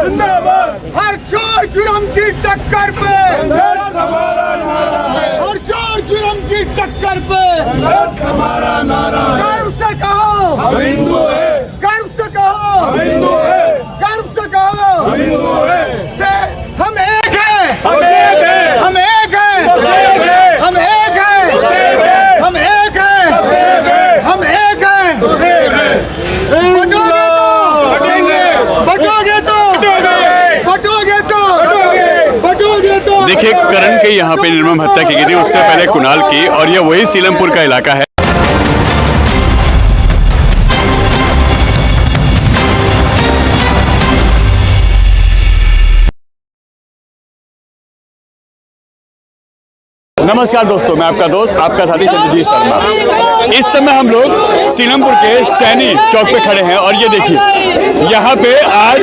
हर चोर जुर्म की टक्कर पे हर चोर जुर्म की टक्कर पे हमारा नारा है, गर्व से कहो हम हिंदू है, गर्व से कहो हम हिंदू है, गर्व से कहो हम हिंदू है, से हम एक है, हम एक है, हम एक है, हम एक है, हम एक है, हम एक है। बटोगे तो देखिए, करण की यहाँ पे निर्मम हत्या की गई थी, उससे पहले कुणाल की, और ये वही सीलमपुर का इलाका है। नमस्कार दोस्तों, मैं आपका दोस्त, आपका साथी चंद्रजीत शर्मा। इस समय हम लोग सीलमपुर के सैनी चौक पे खड़े हैं और ये देखिए, यहाँ पे आज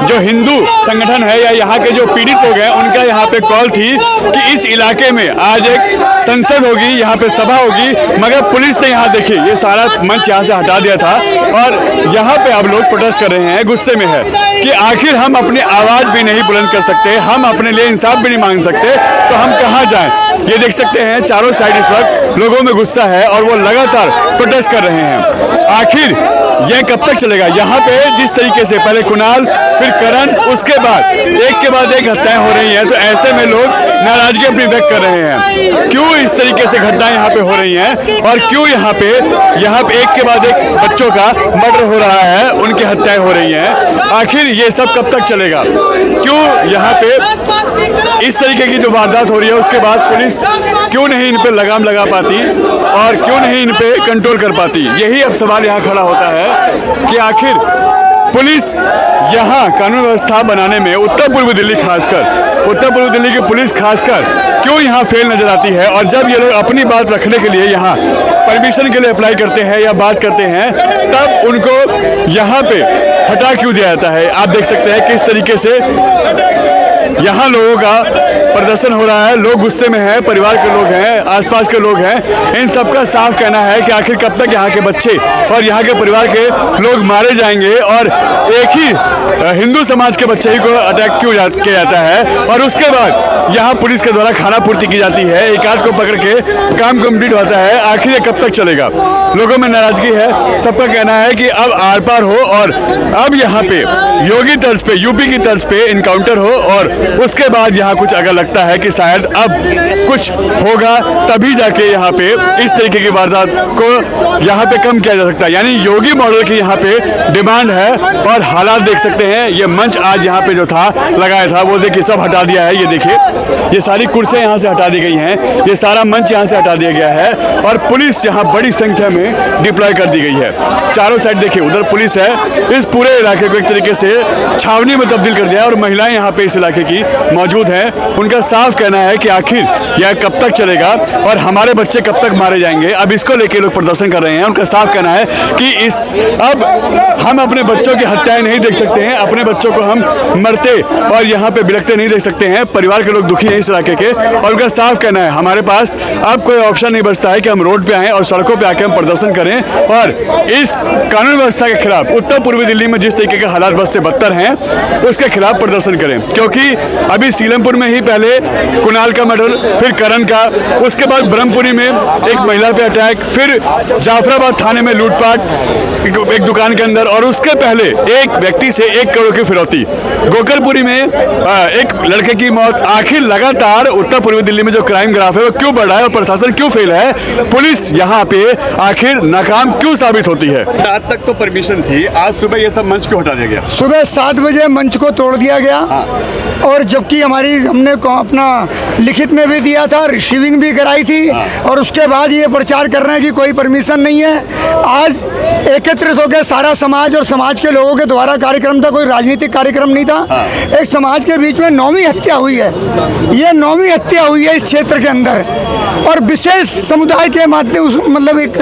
जो हिंदू संगठन है या यहाँ के जो पीड़ित लोग हैं, उनका यहाँ पे कॉल थी कि इस इलाके में आज एक संसद होगी, यहाँ पे सभा होगी, मगर पुलिस ने यहाँ देखिए ये सारा मंच यहाँ से हटा दिया था और यहाँ पे अब लोग प्रोटेस्ट कर रहे हैं, गुस्से में है कि आखिर हम अपनी आवाज़ भी नहीं बुलंद कर सकते, हम अपने लिए इंसाफ भी नहीं मांग सकते, तो हम कहाँ जाएं। ये देख सकते हैं चारों साइड इस वक्त लोगों में गुस्सा है और वो लगातार प्रोटेस्ट कर रहे हैं। आखिर यह कब तक चलेगा? यहाँ पे जिस तरीके से पहले कुणाल, फिर करण, उसके बाद एक के बाद एक हत्याएं हो रही हैं, तो ऐसे में लोग नाराजगी अपनी व्यक्त कर रहे हैं। क्यों इस तरीके से घटनाएं यहाँ पे हो रही हैं और क्यों यहाँ पे एक के बाद एक बच्चों का मर्डर हो रहा है, उनकी हत्याएं हो रही हैं? आखिर ये सब कब तक चलेगा? क्यों यहाँ पे इस तरीके की जो वारदात हो रही है उसके बाद पुलिस क्यों नहीं इन पे लगाम लगा पाती और क्यों नहीं इन पे कंट्रोल कर पाती? यही अब सवाल यहाँ खड़ा होता है कि आखिर पुलिस यहाँ कानून व्यवस्था बनाने में उत्तर पूर्वी दिल्ली की पुलिस खासकर क्यों यहाँ फेल नजर आती है? और जब ये लोग अपनी बात रखने के लिए यहाँ परमिशन के लिए अप्लाई करते हैं या बात करते हैं, तब उनको यहाँ पे हटा क्यों दिया जाता है? आप देख सकते हैं किस तरीके से यहाँ लोगों का प्रदर्शन हो रहा है, लोग गुस्से में हैं, परिवार के लोग हैं, आसपास के लोग हैं। इन सबका साफ कहना है कि आखिर कब तक यहाँ के बच्चे और यहाँ के परिवार के लोग मारे जाएंगे और एक ही हिंदू समाज के बच्चे ही को अटैक क्यों किया जाता है और उसके बाद यहाँ पुलिस के द्वारा खाना पूर्ति की जाती है, एक आध को पकड़ के काम कंप्लीट होता है। आखिर ये कब तक चलेगा? लोगों में नाराजगी है, सबका कहना है कि अब आर पार हो और अब यहाँ पे योगी तर्ज पे, यूपी की तर्ज पे इनकाउंटर हो और उसके बाद यहाँ कुछ अगर लगता है कि शायद अब कुछ होगा, तभी जाके यहाँ पे इस तरीके की वारदात को यहाँ पे कम किया जा सकता है। यानी योगी मॉडल की यहाँ पे डिमांड है और हालात देख सकते हैं। ये मंच आज यहाँ पे जो था लगाया था, वो देखिए सब हटा दिया है। ये देखिए, ये सारी कुर्सियाँ यहाँ से हटा दी गई हैं, ये सारा मंच यहाँ से हटा दिया गया है और पुलिस यहाँ बड़ी संख्या में डिप्लॉय कर दी गई है। चारों साइड देखिए, उधर पुलिस है, इस पूरे इलाके को एक तरीके से छावनी में तब्दील कर दिया और महिलाएं यहाँ पे इस इलाके की मौजूद हैं। उनका साफ कहना है कि आखिर यह कब तक चलेगा और हमारे बच्चे कब तक मारे जाएंगे? अब इसको लेके लोग प्रदर्शन कर रहे हैं। उनका साफ कहना है कि अब हम अपने बच्चों की हत्याएं नहीं देख सकते हैं, अपने बच्चों को हम मरते और यहाँ पे बिलखते नहीं देख सकते हैं। परिवार के लोग दुखी हैं इस इलाके के और उनका साफ कहना है हमारे पास अब कोई ऑप्शन नहीं बचता है कि हम रोड पे आएँ और सड़कों पे आके हम प्रदर्शन करें और इस कानून व्यवस्था के खिलाफ उत्तर पूर्वी दिल्ली में जिस तरीके के हालात बद से बदतर हैं उसके खिलाफ प्रदर्शन करें। क्योंकि अभी सीलमपुर में ही पहले कुणाल का मर्डर, फिर करण का, उसके बाद ब्रह्मपुरी में एक महिला पे अटैक, फिर जाफराबाद थाने में लूटपाट एक दुकान के अंदर और उसके पहले एक व्यक्ति से 1 करोड़ की फिरौती, गोकलपुरी में एक लड़के की मौत। आखिर लगातार उत्तर पूर्वी दिल्ली में जो क्राइम ग्राफ है वो क्यों बढ़ रहा है और प्रशासन क्यों फेल है? पुलिस यहाँ पे आखिर नाकाम क्यों साबित होती है? रात तक तो परमिशन थी, आज सुबह ये सब मंच क्यों हटा दिया गया? सुबह 7 बजे मंच को तोड़ दिया गया। और जबकि हमने अपना लिखित में भी दिया था, रिसीविंग भी कराई थी और उसके बाद ये प्रचार कर रहे हैं कि कोई परमिशन नहीं है। आज एकत्रित होकर सारा समाज और समाज के लोगों के द्वारा कार्यक्रम था, कोई राजनीतिक कार्यक्रम नहीं था। एक समाज के बीच में 9वीं हत्या हुई है, ये 9वीं हत्या हुई है इस क्षेत्र के अंदर और विशेष समुदाय के माध्यम मतलब एक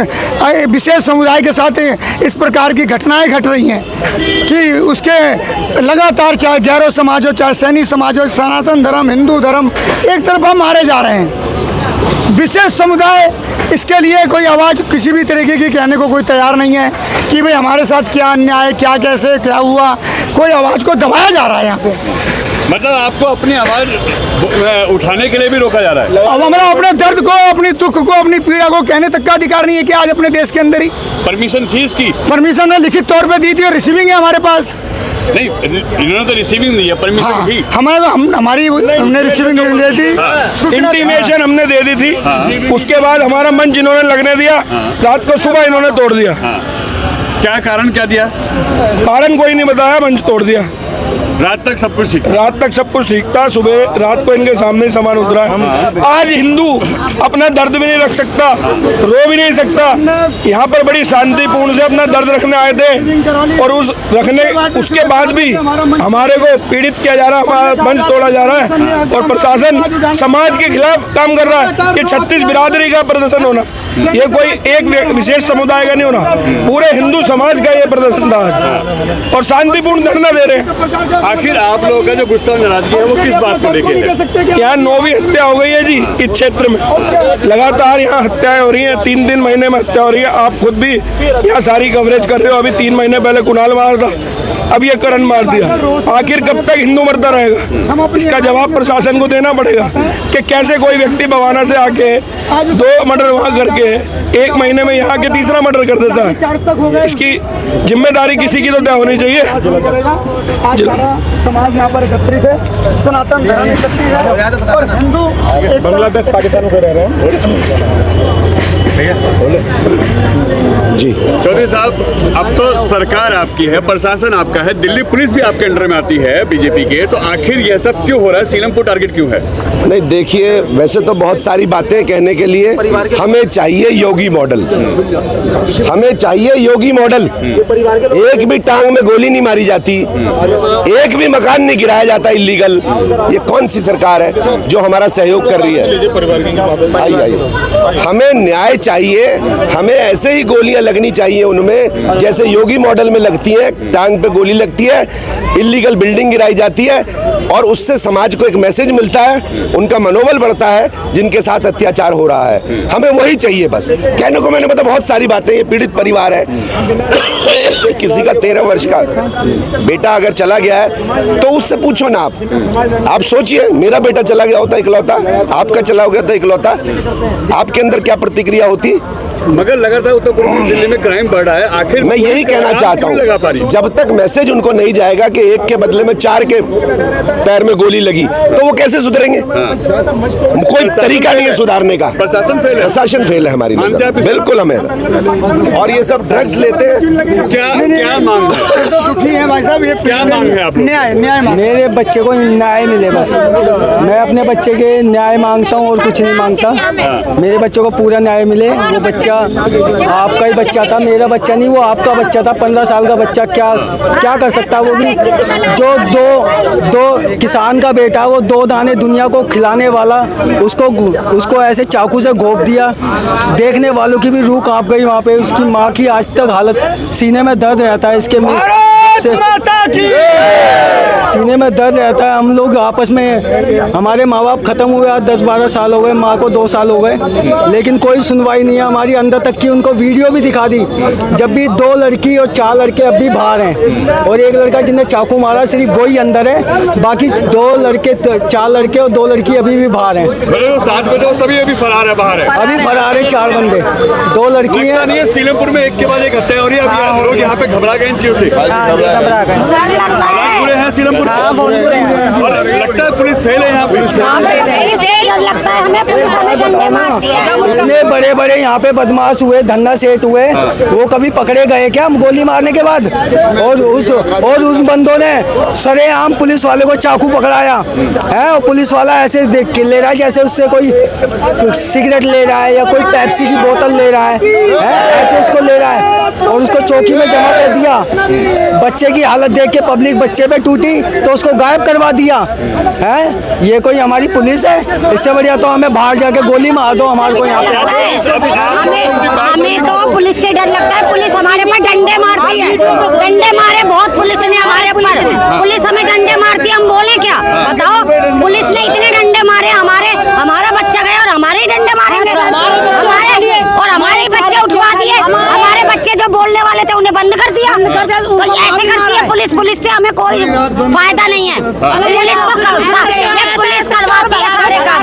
विशेष समुदाय के साथ इस प्रकार की घटनाएं घट रही हैं कि उसके लगातार चाहे गैरो समाज हो, चाहे सैनी समाज हो, सनातन धर्म, हिंदू धर्म एक तरफा मारे जा रहे हैं। विशेष समुदाय इसके लिए कोई आवाज़ किसी भी तरीके की कहने को कोई तैयार नहीं है कि भाई हमारे साथ क्या अन्याय, क्या कैसे क्या हुआ, कोई आवाज़ को दबाया जा रहा है यहाँ पे। मतलब आपको अपनी आवाज उठाने के लिए भी रोका जा रहा है। अब हमारा अपने दर्द को, अपनी दुख को, अपनी पीड़ा को कहने तक का अधिकार नहीं है कि आज अपने देश के अंदर ही। परमिशन थी इसकी? परमिशन ने लिखित तौर पे दी थी और रिसीविंग है हमारे पास। नहीं, इन्होंने तो रिसीविंग दी है, परमिशन थी। हमारी हमने रिसीविंग ली थी, इंटीमेशन हमने दे दी थी। उसके बाद हमारा मंच इन्होंने लगने दिया, रात को सुबह इन्होंने तोड़ दिया। क्या कारण क्या दिया? कारण कोई नहीं बताया, मंच तोड़ दिया। रात तक सब कुछ ठीक था? रात तक सब कुछ ठीक था, सुबह रात को इनके सामने ही सामान उतरा है। आज हिंदू अपना दर्द भी नहीं रख सकता, रो भी नहीं सकता। यहाँ पर बड़ी शांतिपूर्ण से अपना दर्द रखने आए थे और उसके बाद भी हमारे को पीड़ित किया जा रहा है, हमारा मंच तोड़ा जा रहा है और प्रशासन समाज के खिलाफ काम कर रहा है। ये 36 बिरादरी का प्रदर्शन होना, ये कोई एक विशेष समुदाय का नहीं होना, पूरे हिंदू समाज का ये प्रदर्शन था आज और शांतिपूर्ण धरना दे रहे हैं। आखिर आप लोगों का जो गुस्सा और नाराजगी है वो किस बात को लेके है? यहाँ 9वीं हत्या हो गई है जी इस क्षेत्र में, लगातार यहाँ हत्याएं हो रही हैं, 3 महीने में हत्या हो रही है। आप खुद भी यहाँ सारी कवरेज कर रहे हो। अभी 3 महीने पहले कुणाल मार था, अब ये करण मार दिया। आखिर कब तक हिंदू मरता रहेगा? इसका जवाब प्रशासन को देना पड़ेगा कि कैसे कोई व्यक्ति बवाना से आके 2 मर्डर वहाँ करके 1 महीने में यहाँ के तीसरा मर्डर कर देता है। इसकी जिम्मेदारी किसी की तो तय होनी चाहिए। समाज यहाँ पर एकत्रित है, सनातन धर्म एकत्रित है और हिंदू बांग्लादेश पाकिस्तान में रह रहे हैं जी। चौधरी साहब, अब तो सरकार आपकी है, प्रशासन आपका है, दिल्ली पुलिस भी आपके अंडर में आती है बीजेपी के, तो आखिर यह सब क्यों हो रहा है? सीलमपुर टारगेट क्यों है? नहीं, देखिए, वैसे तो बहुत सारी बातें कहने के लिए हमें चाहिए योगी मॉडल, हमें चाहिए योगी मॉडल। एक भी टांग में गोली नहीं मारी जाती, एक भी मकान नहीं गिराया जाता इलीगल। ये कौन सी सरकार है जो हमारा सहयोग कर रही है? आइए, हमें न्याय चाहिए, हमें ऐसे ही गोलियां लगनी चाहिए उनमें जैसे योगी मॉडल में लगती हैं। टांग पे गोली लगती है, इलीगल बिल्डिंग गिराई जाती है और उससे समाज को एक मैसेज मिलता है, उनका मनोबल बढ़ता है जिनके साथ अत्याचार हो रहा है। हमें वही चाहिए बस। कहने को मैंने मतलब बहुत सारी बातें, ये पीड़ित परिवार है किसी का 13 वर्ष का बेटा अगर चला गया है तो उससे पूछो ना आप सोचिए, मेरा बेटा चला गया होता इकलौता, आपका चला गया था इकलौता, आपके अंदर क्या प्रतिक्रिया होती? मगर लगातार उत्तर पूर्व दिल्ली में क्राइम बढ़ रहा है। आखिर मैं यही कहना चाहता हूँ, जब तक मैसेज उनको नहीं जाएगा कि 1 के बदले में 4 के पैर में गोली लगी तो वो कैसे सुधरेंगे? कोई तरीका नहीं है सुधारने का। प्रशासन फेल है हमारी नजर, बिल्कुल हमें। और ये सब ड्रग्स लेते हैं। क्या मांग है? दुखी है भाई साहब, ये क्या मांग है आप? न्याय मांग। मेरे बच्चे को न्याय मिले बस। मैं अपने बच्चे के न्याय मांगता हूँ और कुछ नहीं मांगता। मेरे बच्चे को पूरा न्याय मिले। वो बच्चा आपका ही बच्चा था, मेरा बच्चा नहीं, वो आपका बच्चा था। 15 साल का बच्चा क्या कर सकता है? वो भी जो दो किसान का बेटा, वो 2 दाने दुनिया को खिलाने वाला, उसको ऐसे चाकू से घोंप दिया। देखने वालों की भी रूह कांप गई वहाँ पे। उसकी माँ की आज तक हालत, सीने में दर्द रहता है, इसके सीने में दर्द रहता है। हम लोग आपस में, हमारे माँ बाप खत्म हुए, आज 10-12 साल हो गए, माँ को 2 साल हो गए, लेकिन कोई सुनवाई नहीं है हमारी। अंदर तक की उनको वीडियो भी दिखा दी, जब भी 2 लड़की और 4 लड़के अब भी बाहर हैं और 1 लड़का जिन्हें चाकू मारा सिर्फ वही अंदर है। बाकी 2 लड़के, 4 लड़के और 2 लड़की अभी भी बाहर हैं। 7 बजे सभी अभी फरार है, बाहर है, अभी फरार है 4 बंदे, 2 लड़की हैं। सीलमपुर में एक के बाद एक हत्या हो रही है। अभी लोग यहाँ पे घबरा गए इन चीजों से, घबरा गए। बुरे हैं सीलमपुर। और लगता है पुलिस फेल है यहाँ पे। लगता है हमें पुलिस वाले डंडे मारती है। इतने बड़े यहाँ पे बदमाश हुए, धन्ना सेठ हुए, वो कभी पकड़े गए क्या गोली मारने के बाद? और उस बंदों ने सरेआम पुलिस वाले को चाकू पकड़ाया है और पुलिस वाला ऐसे देख के ले रहा है जैसे उससे कोई सिगरेट ले रहा है या कोई पेप्सी की बोतल ले रहा है, ऐसे उसको ले रहा है और उसको चौकी में जमा कर दिया। बच्चे की हालत देख के पब्लिक बच्चे पे टूटी तो उसको गायब करवा दिया है। ये कोई हमारी पुलिस है? इससे बढ़िया तो हमें बाहर जाके गोली मार दो हमारे को यहाँ पे। हमें तो पुलिस से डर लगता है। पुलिस हमारे पर डंडे मारती है, डंडे मारे बहुत पुलिस ने हमारे ऊपर। पुलिस हमें डंडे मारती है, हम बोले क्या बताओ? पुलिस ने इतने डंडे मारे, हमारा बच्चा गया और हमारे ही डंडे मारेंगे और हमारे बच्चे उठवा दिए। हमारे बच्चे जो बोलने वाले थे उन्हें बंद कर दिया। तो ऐसे करती है पुलिस पुलिस से हमें कोई फायदा नहीं है। पुलिस करवाती है सारे काम।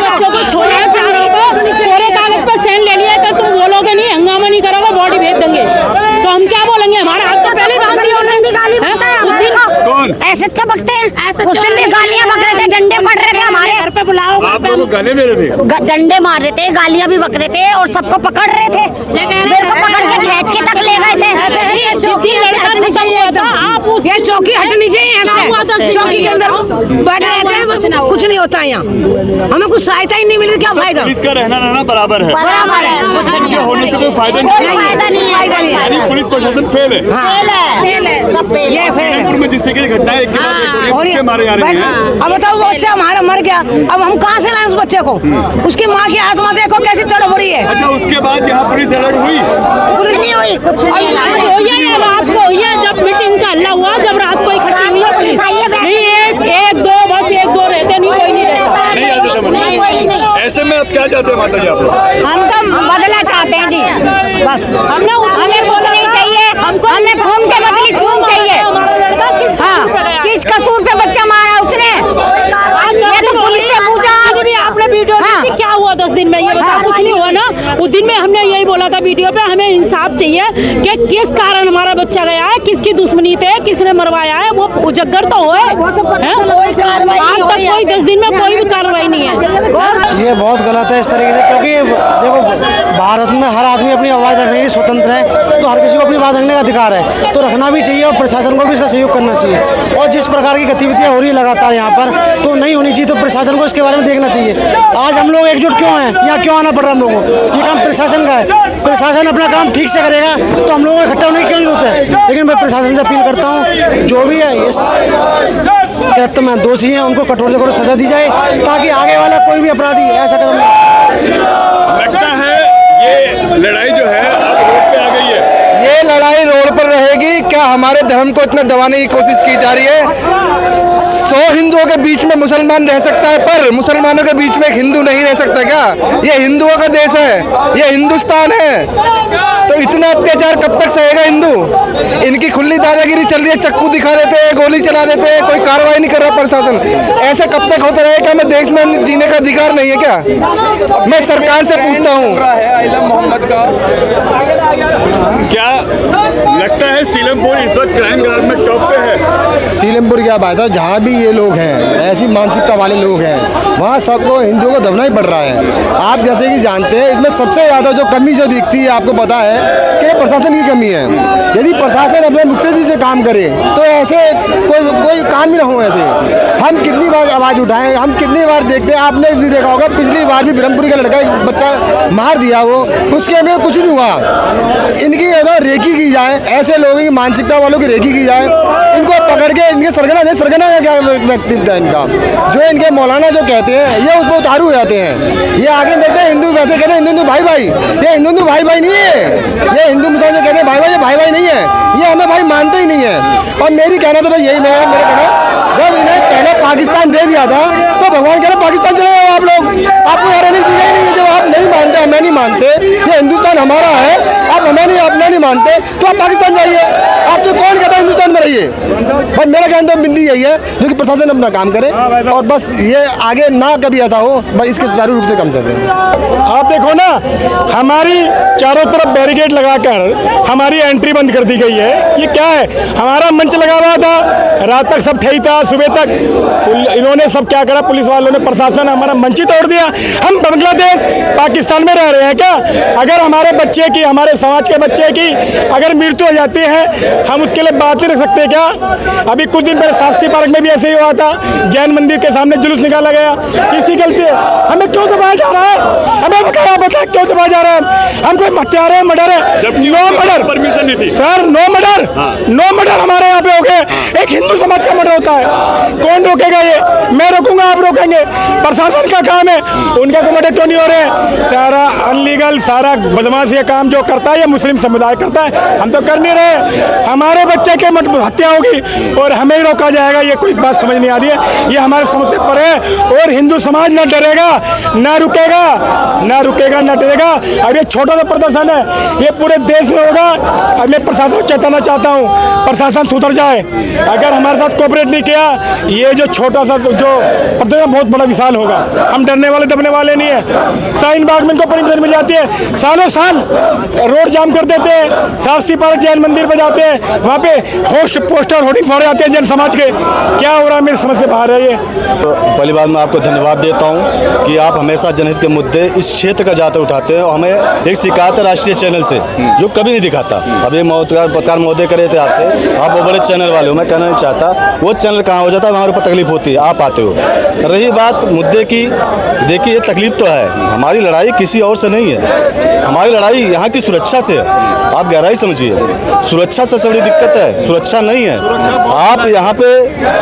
बच्चों को छोड़े चारों को कोरे कागज पर साइन ले लिया तो तुम बोलोगे नहीं, हंगामा नहीं करोगे, बॉडी भेज देंगे, तो हम क्या बोलेंगे? हमारा हाथ तो पहले बांध दिया उन्होंने। कौन ऐसे चमकते हैं। उस दिन भी गालियां बक रहे थे, डंडे पड़ रहे थे हमारे घर पे। बुलाओ, आप लोगों को गाली दे रहे थे, डंडे मार रहे थे, गालियां भी बक रहे थे और सबको पकड़ रहे थे। मेरे को पकड़ के खींच के तक ले गए थे। ये चौकी हटनी चाहिए, चौकी के अंदर बैठ रहे थे, कुछ नहीं होता यहाँ, हमें कुछ सहायता ही नहीं मिल रही, क्या फायदा? इसका रहना बराबर है, बराबर है, कुछ नहीं है। होने से कोई फायदा नहीं है। पुलिस प्रशासन फेल है, सब फेल है। सीलमपुर में जिस तरीके की घटना है, एक के बाद एक बच्चे मारे जा रहे हैं। अब बताओ, वो बच्चा हमारा मर गया, अब हम कहाँ से लाए उस बच्चे को? उसकी माँ की आत्मा देखो कैसी तड़प रही है। अच्छा, उसके बाद यहाँ पुलिस अलर्ट हुई? कुछ नहीं हुई, कुछ नहीं हुई। रात को हुई है, जब मीटिंग का हल्ला हुआ, जब रात को इकट्ठी हुई है पुलिस। नहीं, एक दो बस, एक दो रहते, नहीं कोई नहीं रहता। नहीं आते थे। ऐसे में अब क्या चाहते हैं माता जी आप लोग? हम तो बदला चाहते हैं जी, बस हमें कुछ नहीं चाहिए, हमें खून के बदले खून चाहिए। हाँ, किस कसूर पे बच्चा मारा उसने? ये तो पुलिस से पूछा। आपने वीडियो देखी, क्या हुआ 10 दिन में? ये बताओ, कुछ नहीं हुआ ना। उस दिन में हमने यही बोला था वीडियो पे, हमें इंसाफ चाहिए कि किस कारण हमारा बच्चा गया है, किसकी दुश्मनी थे, किसने मरवाया है, वो उजागर तो होए। आज तक कोई 10 दिन में कोई भी कार्रवाई नहीं है। ये बहुत गलत है इस तरीके से, क्योंकि देखो भारत में हर आदमी अपनी आवाज़ रखने की स्वतंत्र है, तो हर किसी को अपनी बात रखने का अधिकार है, तो रखना भी चाहिए और प्रशासन को भी इसका सहयोग करना चाहिए। और जिस प्रकार की गतिविधियाँ हो रही है लगातार यहाँ पर, तो नहीं होनी चाहिए, तो प्रशासन को इसके बारे में देखना चाहिए। आज हम लोग एकजुट क्यों हैं, यहाँ क्यों आना पड़ रहा है हम लोगों को? ये काम प्रशासन का है, प्रशासन अपना काम ठीक से करेगा तो हम लोगों को इकट्ठा होने की क्यों जरूरत है? लेकिन मैं प्रशासन से अपील करता हूँ, जो भी है इस कृत्य में दोषी हैं उनको कठोर से कठोर सजा दी जाए, ताकि आगे वाला कोई भी अपराधी ऐसा कदम नहीं। लगता है ये लड़ाई जो है अब रोड पे आ गई है। ये लड़ाई रोड पर रहेगी क्या? हमारे धर्म को इतना दबाने की कोशिश की जा रही है। 100 हिंदुओं के बीच में मुसलमान रह सकता है, पर मुसलमानों के बीच में एक हिंदू नहीं रह सकता क्या? ये हिंदुओं का देश है, ये हिंदुस्तान है, तो इतना अत्याचार कब तक सहेगा हिंदू? इनकी खुली दादागिरी चल रही है, चक्कू दिखा देते हैं, गोली चला देते हैं, कोई कार्रवाई नहीं कर रहा प्रशासन। ऐसे कब तक होता रहेगा? हमें देश में जीने का अधिकार नहीं है क्या? मैं सरकार से पूछता हूँ। क्या लगता है सीलमपुर इस वक्त क्राइम ग्राउंड में टॉप पे है? सीलमपुर क्या भाई साहब, जहाँ भी ये लोग हैं, ऐसी मानसिकता वाले लोग हैं, वहाँ सबको हिंदुओं को दबना ही पड़ रहा है। आप जैसे कि जानते हैं, इसमें सबसे ज़्यादा जो कमी जो दिखती है आपको पता है कि प्रशासन की कमी है। यदि प्रशासन अपने मुख्यमंत्री से काम करे तो ऐसे कोई काम ही ना हो। ऐसे हम कितनी बार आवाज़ उठाएं, हम कितनी बार देखते हैं, आपने भी देखा होगा, पिछली बार भी ब्रह्मपुरी का लड़का एक बच्चा मार दिया, वो उसके हमें कुछ नहीं हुआ। इनकी अगर रेकी की जाए, ऐसे लोगों की मानसिकता वालों की रेकी की जाए, इनको पकड़ के इनके सरगना का क्या व्यक्तित्व है इनका? जो इनके मौलाना जो कहते हैं, ये उस पर उतारू हो जाते हैं। ये आगे देखते हैं हिंदू वैसे कहते हैं हिंदू भाई भाई, ये हिंदू भाई भाई नहीं है। ये हिंदू मुसलमान जो कहते हैं भाई भाई, ये भाई भाई नहीं है, ये हमें भाई मानते ही नहीं है। और मेरी कहना तो भाई यही मेरा कहना, जब इन्हें पहले पाकिस्तान दे दिया था तो भगवान कह रहे पाकिस्तान चले जाओ आप लोग, आपको यहाँ रहने की जगह नहीं है। जब आप नहीं मानते, हमें नहीं मानते, ये हिंदुस्तान हमारा है, आप हमें नहीं अपना नहीं मानते, तो आप पाकिस्तान जाइए। आपसे कौन कहता है हिंदुस्तान में रहिए? बस मेरा कहना तो बिंदी यही है, जो कि प्रशासन अपना काम करे और बस ये आगे ना कभी ऐसा हो, बस इसके सुचारू रूप से काम कर रहे हैं। आप देखो ना, हमारी चारों तरफ बैरिकेड लगाकर हमारी एंट्री बंद कर दी गई है। ये क्या है? हमारा मंच लगा हुआ था, रात तक सब ठही था, सुबह तक इन्होंने सब क्या करा, पुलिस वालों ने, प्रशासन ने हमारा मंच ही तोड़ दिया। हम बांग्लादेश पाकिस्तान में रह रहे हैं क्या? अगर हमारे बच्चे की, हमारे समाज के बच्चे की अगर मृत्यु हो जाती है, हम उसके लिए बात नहीं रख सकते क्या? अभी कुछ दिन पहले शास्त्री पार्क में भी ऐसे ही हुआ था, जैन मंदिर के सामने जुलूस निकाला गया। किसकी गलती है? हमें क्यों दबाया जा रहा है? हमें बता क्यों दबाया जा रहा है? हम कोई हत्यारे हैं, मर्डर है? नो मर्डर, परमिशन नहीं थी sir, no murder, no murder हमारे यहाँ पे हो गए। एक हिंदू समाज का मर्डर होता है, कौन रोकेगा? ये मैं रोकूंगा, आप रोकेंगे? प्रशासन का काम है, उनके कमेटी तो नहीं हो रहे। सारा अनलीगल, सारा बदमाश ये काम जो करता है ये मुस्लिम समुदाय करता है, हम तो कर नहीं रहे। हमारे बच्चे के हत्या होगी और हमें ही रोका जाएगा, ये कोई बात समझ नहीं आ रही है। ये हमारे समझ से परे है और हिंदू समाज न डरेगा, न रुकेगा, न रुकेगा, न डरेगा। अब ये छोटा सा प्रदर्शन है, ये पूरे देश में होगा। अब मैं प्रशासन को चेताना चाहता हूँ, प्रशासन सुधर जाए। अगर हमारे साथ कोऑपरेट नहीं किया, ये जो छोटा सा जो प्रदर्शन बहुत बड़ा विशाल होगा। हम डरने वाले दबने वाले नहीं है। शाहीन बाग में इनको परमिशन मिल जाती है, सालों साल रोड जाम कर देते हैं, साफसी पार्क जैन मंदिर पर जाते हैं, वहाँ पे होस्ट पोस्टर होर्डिंग फोड़े जाते हैं जन समाज के। क्या हो रहा है, मेरी समझ से बाहर है ये। तो पहली बात मैं आपको धन्यवाद देता हूँ कि आप हमेशा जनहित के मुद्दे इस क्षेत्र का ज़्यादा उठाते हैं और हमें एक शिकायत है राष्ट्रीय चैनल से जो कभी नहीं दिखाता। अभी पत्रकार महोदय करे थे आपसे, आप वो बड़े चैनल वाले हो, मैं कहना नहीं चाहता वो चैनल कहाँ हो जाता है, हमारे ऊपर तकलीफ होती है, आप आते हो। रही बात मुद्दे की, देखिए ये तकलीफ तो है, हमारी लड़ाई किसी और से नहीं है, हमारी लड़ाई यहाँ की सुरक्षा से है। आप गहराई समझिए, सुरक्षा से बड़ी दिक्कत है, सुरक्षा नहीं है। आप यहाँ पे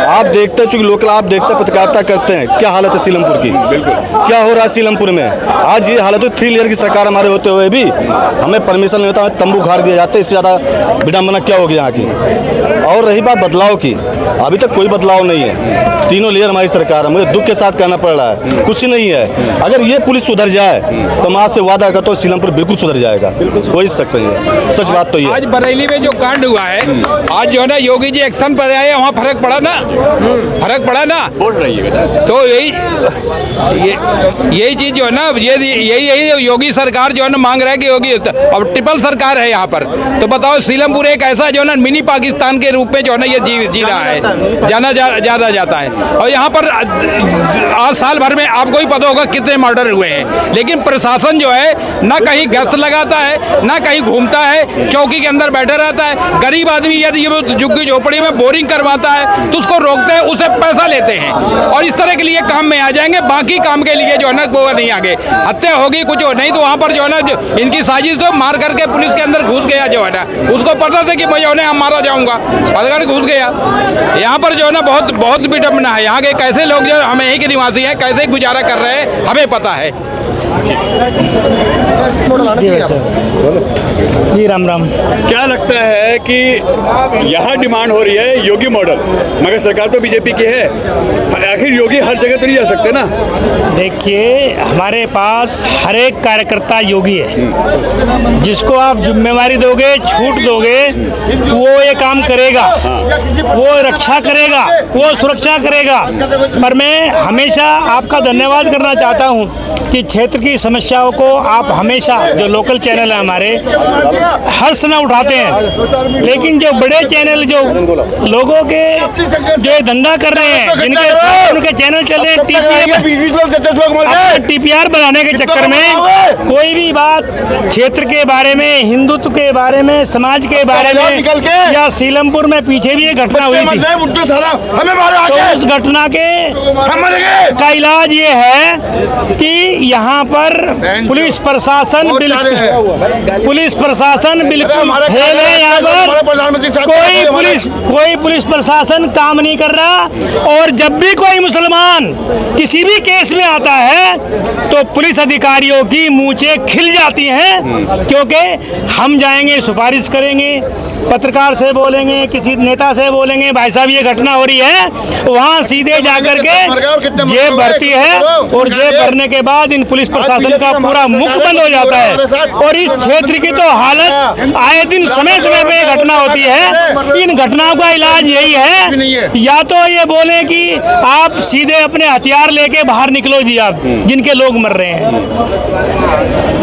आप देखते हैं, चूंकि लोकल आप देखते हैं, पत्रकारिता करते हैं, क्या हालत है सीलमपुर की, क्या हो रहा है सीलमपुर में। आज ये हालत है, 3 लेयर की सरकार हमारे होते हुए भी हमें परमिशन नहीं होता, हमें तंबू खाड़ दिए जाते हैं। इससे ज़्यादा विडम्बना क्या होगी यहाँ की। और रही बात बदलाव की, अभी तक कोई बदलाव नहीं है। 3 लेयर हमारी सरकार है, मुझे दुख के साथ कहना पड़ रहा है, कुछ नहीं है। अगर ये पुलिस सुधर जाए तो मैं आज से वादा करता हूँ सीलमपुर बिल्कुल सुधर जाएगा, कोई शक नहीं है, सच बात तो ये। आज बरेली में जो कांड हुआ है, आज जो है ना योगी जी एक्शन पर आए, वहाँ फर्क पड़ा ना, फर्क पड़ा ना, बोल रही है। तो यही चीज जो है ना, यही योगी सरकार जो है ना मांग रहा है कि योगी, अब ट्रिपल सरकार है यहाँ पर। तो बताओ सीलमपुर एक ऐसा जो है ना मिनी पाकिस्तान के रूप में जो है ना ये जी रहा है, जाना जाता है। और यहाँ पर आज साल भर में आपको ही पता होगा कितने मर्डर हुए हैं, लेकिन प्रशासन जो है ना कहीं गश्त लगाता है, ना कहीं घूमता है, चौकी के अंदर बैठा रहता है। गरीब आदमी यदि झुग्गी झोपड़ी में बोरिंग करवाता है तो उसको रोकते हैं, उसे पैसा लेते हैं और इस तरह के लिए काम में आ जाएंगे, बाकी काम के लिए जो है ना वो नहीं आगे। हत्या होगी कुछ हो नहीं, तो वहाँ पर जो है ना इनकी साजिश तो मार करके पुलिस के अंदर घुस गया जो है ना, उसको पता था कि मैं जो है मारा जाऊँगा, पकड़ घुस गया। यहाँ पर जो है ना बहुत विडम्बना है। यहाँ के कैसे लोग जो हम यहीं के निवासी हैं, कैसे गुजारा कर रहे हैं हमें पता है। जी राम राम। क्या लगता है कि यहाँ डिमांड हो रही है योगी मॉडल, मगर सरकार तो बीजेपी की है, आखिर योगी हर जगह तो नहीं जा सकते ना। देखिए हमारे पास हर एक कार्यकर्ता योगी है, जिसको आप जिम्मेवारी दोगे, छूट दोगे, वो ये काम करेगा, वो रक्षा करेगा, वो सुरक्षा करेगा। पर मैं हमेशा आपका धन्यवाद करना चाहता हूँ कि क्षेत्र की समस्याओं को आप हमेशा, जो लोकल चैनल है हमारे, हर समय उठाते हैं। लेकिन जो बड़े चैनल जो लोगों के जो धंधा कर रहे हैं, जिनके उनके चैनल चल रहे हैं, टीपीआर बनाने के चक्कर में कोई भी बात क्षेत्र के बारे में, हिंदुत्व के बारे में, समाज के बारे में, या सीलमपुर में पीछे भी एक घटना हुई थी, तो उस घटना के का इलाज ये है कि यहाँ पर पुलिस प्रशासन बिल्कुल फेल है। यहाँ पर कोई पुलिस प्रशासन काम नहीं कर रहा। और जब भी कोई मुसलमान किसी भी केस में आता है तो पुलिस अधिकारियों की मूंछें खिल जाती हैं, क्योंकि हम जाएंगे, सुपारिश करेंगे, पत्रकार से बोलेंगे, किसी नेता से बोलेंगे, भाई साहब ये घटना हो रही है, वहाँ सीधे जाकर के जेब भरती है और जेब भरने के बाद इन पुलिस प्रशासन का पूरा मुख बंद हो जाता है। और इस क्षेत्र की तो हालत आए दिन समय समय पे घटना होती है। इन घटनाओं का इलाज यही है, या तो ये बोले कि आप सीधे अपने हथियार लेके बाहर निकलो जी, आप जिनके लोग मर रहे हैं,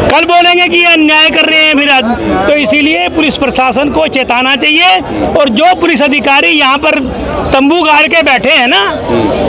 कल बोलेंगे कि ये अन्याय कर रहे हैं फिर। तो इसीलिए पुलिस प्रशासन को चेताना चाहिए। और जो पुलिस अधिकारी यहाँ पर तंबू गाड़ के बैठे हैं ना,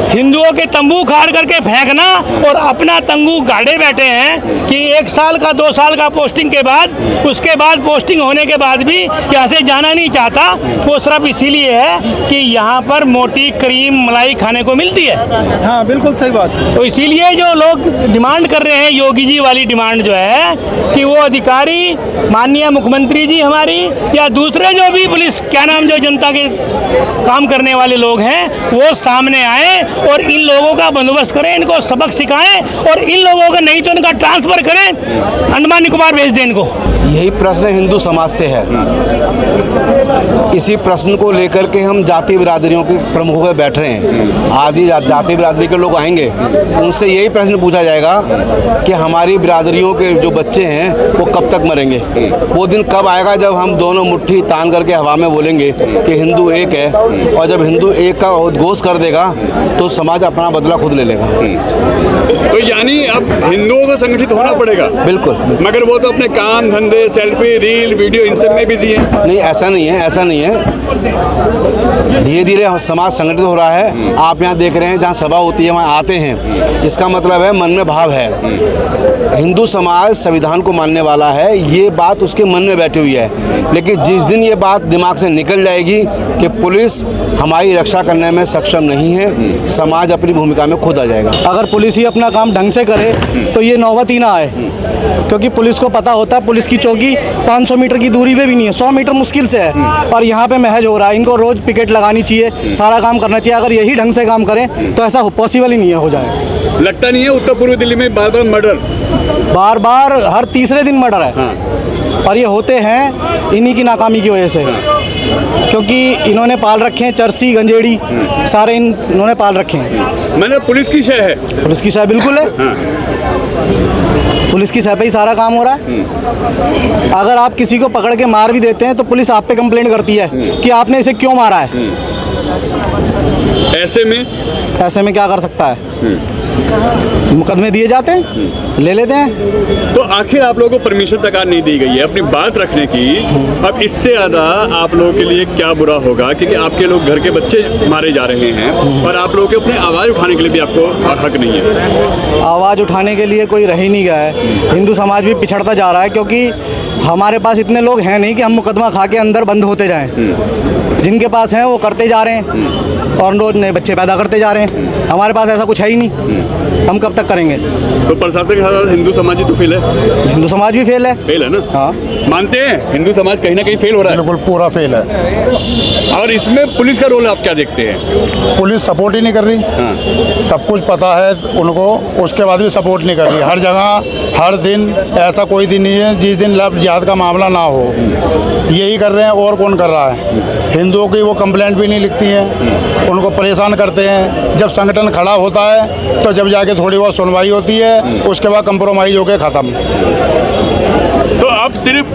हिंदुओं के तंबू गाड़ करके फेंकना और अपना तंबू गाड़े बैठे हैं कि 1 साल का 2 साल का पोस्टिंग के बाद, उसके बाद पोस्टिंग होने के बाद भी यहाँ से जाना नहीं चाहता, वो सिर्फ इसीलिए है कि यहाँ पर मोटी क्रीम मलाई खाने को मिलती है। हाँ बिल्कुल सही बात। तो इसीलिए जो लोग डिमांड कर रहे हैं योगी जी वाली डिमांड डिमांड जो है कि वो अधिकारी, माननीय मुख्यमंत्री जी हमारी या दूसरे जो भी पुलिस क्या नाम जो जनता के काम करने वाले लोग हैं वो सामने आए और इन लोगों का बंदोबस्त करें, इनको सबक सिखाएं और इन लोगों का नहीं तो इनका ट्रांसफर करें, अंडमान निकोबार भेज दें इनको। यही प्रश्न हिंदू समाज से है। इसी प्रश्न को लेकर के हम जाति बिरादरियों के प्रमुखों के बैठ रहे हैं। आदि जाति बिरादरी के लोग आएंगे, उनसे यही प्रश्न पूछा जाएगा कि हमारी बिरादरियों के जो बच्चे हैं वो कब तक मरेंगे। वो दिन कब आएगा जब हम दोनों मुट्ठी तान करके हवा में बोलेंगे कि हिंदू एक है, और जब हिंदू एक का उद्घोष कर देगा तो समाज अपना बदला खुद ले लेगा। तो यानी अब हिंदुओं को संगठित होना पड़ेगा। बिल्कुल, मगर वो तो अपने काम धंधे, सेल्फी, रील, वीडियो इन सब में बिजी है। नहीं, ऐसा नहीं है, ऐसा नहीं है। धीरे धीरे समाज संगठित हो रहा है। आप यहाँ देख रहे हैं जहाँ सभा होती है वहाँ आते हैं, इसका मतलब है मन में भाव है। हिंदू समाज संविधान को मानने वाला है, ये बात उसके मन में बैठी हुई है। लेकिन जिस दिन ये बात दिमाग से निकल जाएगी कि पुलिस हमारी रक्षा करने में सक्षम नहीं है, समाज अपनी भूमिका में खुद आ जाएगा। अगर पुलिस ही अपना काम ढंग से करे तो ये नौबत ही ना आए, क्योंकि पुलिस को पता होता है पुलिस की चौकी 500 मीटर की दूरी पे भी नहीं है, 100 मीटर मुश्किल से है, और यहाँ पे महज हो रहा है। इनको रोज पिकेट लगानी चाहिए, सारा काम करना चाहिए। अगर यही ढंग से काम करें तो ऐसा पॉसिबल ही नहीं है, हो जाए। लगता नहीं है उत्तर पूर्वी दिल्ली में बार बार मर्डर, बार बार हर तीसरे दिन मर्डर है। और ये होते हैं इन्हीं की नाकामी की वजह से, क्योंकि इन्होंने पाल रखे हैं चरसी गंजेड़ी, सारे इन्होंने पाल रखे हैं। मैंने पुलिस की शय है, पुलिस की शय बिल्कुल है। पुलिस की शय पे ही सारा काम हो रहा है। अगर आप किसी को पकड़ के मार भी देते हैं तो पुलिस आप पे कंप्लेंट करती है कि आपने इसे क्यों मारा है। ऐसे में क्या कर सकता है? मुकदमे दिए जाते हैं, ले लेते हैं। तो आखिर आप लोगों को परमिशन तक नहीं दी गई है अपनी बात रखने की। अब इससे ज़्यादा आप लोगों के लिए क्या बुरा होगा, क्योंकि आपके लोग घर के बच्चे मारे जा रहे हैं और आप लोगों के अपनी आवाज़ उठाने के लिए भी आपको हक नहीं है। आवाज़ उठाने के लिए कोई रह ही नहीं गया है। हिंदू समाज भी पिछड़ता जा रहा है, क्योंकि हमारे पास इतने लोग हैं नहीं कि हम मुकदमा खा के अंदर बंद होते जाएं। जिनके पास हैं वो करते जा रहे हैं और रोज नए बच्चे पैदा करते जा रहे हैं। हमारे पास ऐसा कुछ है ही नहीं, हम कब तक करेंगे? तो प्रशासन के साथ हिंदू समाज ही तो फेल है। हिंदू समाज भी फेल है। फेल है ना? हाँ, मानते हैं हिंदू समाज कहीं ना कहीं फेल हो रहा है। बिल्कुल पूरा फेल है। और इसमें पुलिस का रोल आप क्या देखते हैं? पुलिस सपोर्ट ही नहीं कर रही। सब कुछ पता है उनको, उसके बाद भी सपोर्ट नहीं कर रही। हर जगह हर दिन, ऐसा कोई दिन नहीं है जिस दिन लव जिहाद का मामला ना हो। यही कर रहे हैं, और कौन कर रहा है? हिंदुओं की वो कंप्लेंट भी नहीं लिखती हैं, उनको परेशान करते हैं। जब संगठन खड़ा होता है तो जब जाके थोड़ी बहुत सुनवाई होती है, उसके बाद कंप्रोमाइज होकर ख़त्म। तो अब सिर्फ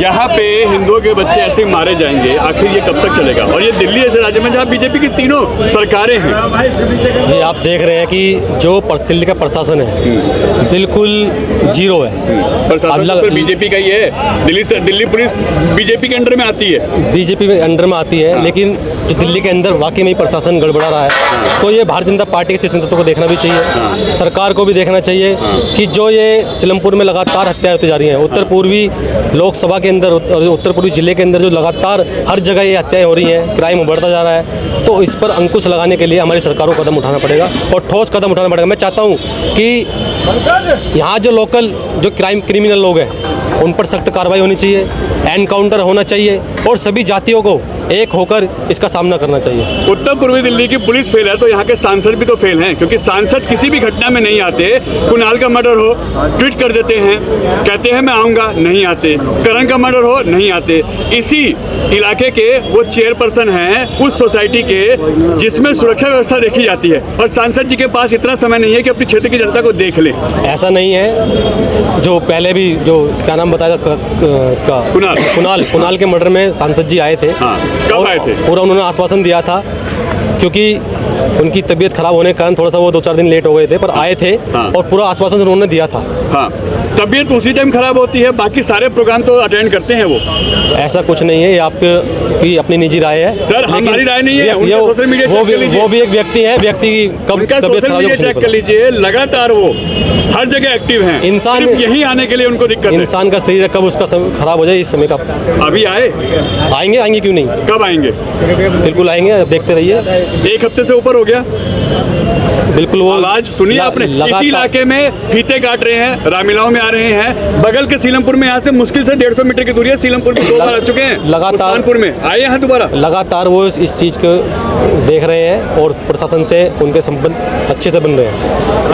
यहाँ पे हिंदुओं के बच्चे ऐसे मारे जाएंगे, आखिर ये कब तक चलेगा? और ये दिल्ली ऐसे राज्य में जहाँ बीजेपी की तीनों सरकारें हैं। ये आप देख रहे हैं कि जो दिल्ली का प्रशासन है बिल्कुल जीरो है। प्रशासन तो बीजेपी का ही है। दिल्ली पुलिस बीजेपी के अंडर में आती है। बीजेपी के अंडर में आती है, लेकिन जो दिल्ली के अंदर वाकई में प्रशासन गड़बड़ा रहा है, तो ये भारतीय जनता पार्टी के सिद्धांतों को देखना भी चाहिए। सरकार को भी देखना चाहिए कि जो ये सीलमपुर में लगातार हत्याएं होती जा रही हैं, उत्तर पूर्वी लोकसभा के अंदर और उत्तर पूर्वी जिले के अंदर जो लगातार हर जगह ये हत्याएं हो रही हैं, क्राइम बढ़ता जा रहा है, तो इस पर अंकुश लगाने के लिए हमारी सरकारों को कदम उठाना पड़ेगा और ठोस कदम उठाना पड़ेगा। मैं चाहता हूँ कि यहाँ जो लोकल जो क्रिमिनल लोग हैं उन पर सख्त कार्रवाई होनी चाहिए, एनकाउंटर होना चाहिए और सभी जातियों को एक होकर इसका सामना करना चाहिए। उत्तर पूर्वी दिल्ली की पुलिस फेल है तो यहाँ के सांसद भी तो फेल हैं, क्योंकि सांसद किसी भी घटना में नहीं आते। कुणाल का मर्डर हो, ट्वीट कर देते हैं, कहते हैं मैं आऊँगा, नहीं आते। करण का मर्डर हो, नहीं आते। इसी इलाके के वो चेयरपर्सन हैं उस सोसाइटी के जिसमें सुरक्षा व्यवस्था देखी जाती है, और सांसद जी के पास इतना समय नहीं है कि अपने क्षेत्र की जनता को देख ले। ऐसा नहीं है। जो पहले भी जो क्या नाम बताया इसका कुणाल के मर्डर में सांसद जी आए थे। कब आए थे? पूरा उन्होंने आश्वासन दिया था, क्योंकि उनकी तबीयत खराब होने के कारण थोड़ा सा वो 2-4 दिन लेट हो गए थे, पर आए थे और पूरा आश्वासन उन्होंने दिया था। हाँ, तबीयत उसी टाइम खराब होती है, बाकी सारे प्रोग्राम तो अटेंड करते हैं वो। ऐसा कुछ नहीं है, ये आपकी अपनी निजी राय है सर। हमारी राय नहीं है, सोशल मीडिया वो भी एक व्यक्ति है, व्यक्ति की कब तबीयत खराब हो चेक कर लीजिए। लगातार वो हर जगह एक्टिव हैं। इंसान यहीं आने के लिए उनको दिक्कत है। इंसान का शरीर कब उसका खराब हो जाए इस समय का। अभी आएंगे क्यों नहीं? कब आएंगे? बिल्कुल आएंगे, देखते रहिए। 1 हफ्ते से ऊपर हो गया। बिल्कुल वो आवाज सुनिए आपने, इसी इलाके में फीते काट रहे हैं, रामलीलाओं में आ रहे हैं। बगल के सीलमपुर में यहाँ से मुश्किल से 150 मीटर की दूरी है। सीलमपुर में 2 बार आ चुके हैं, लगातार उस्मानपुर में आए हैं दोबारा। लगातार वो इस चीज़ को देख रहे हैं और प्रशासन से उनके संबंध अच्छे से बन रहे हैं।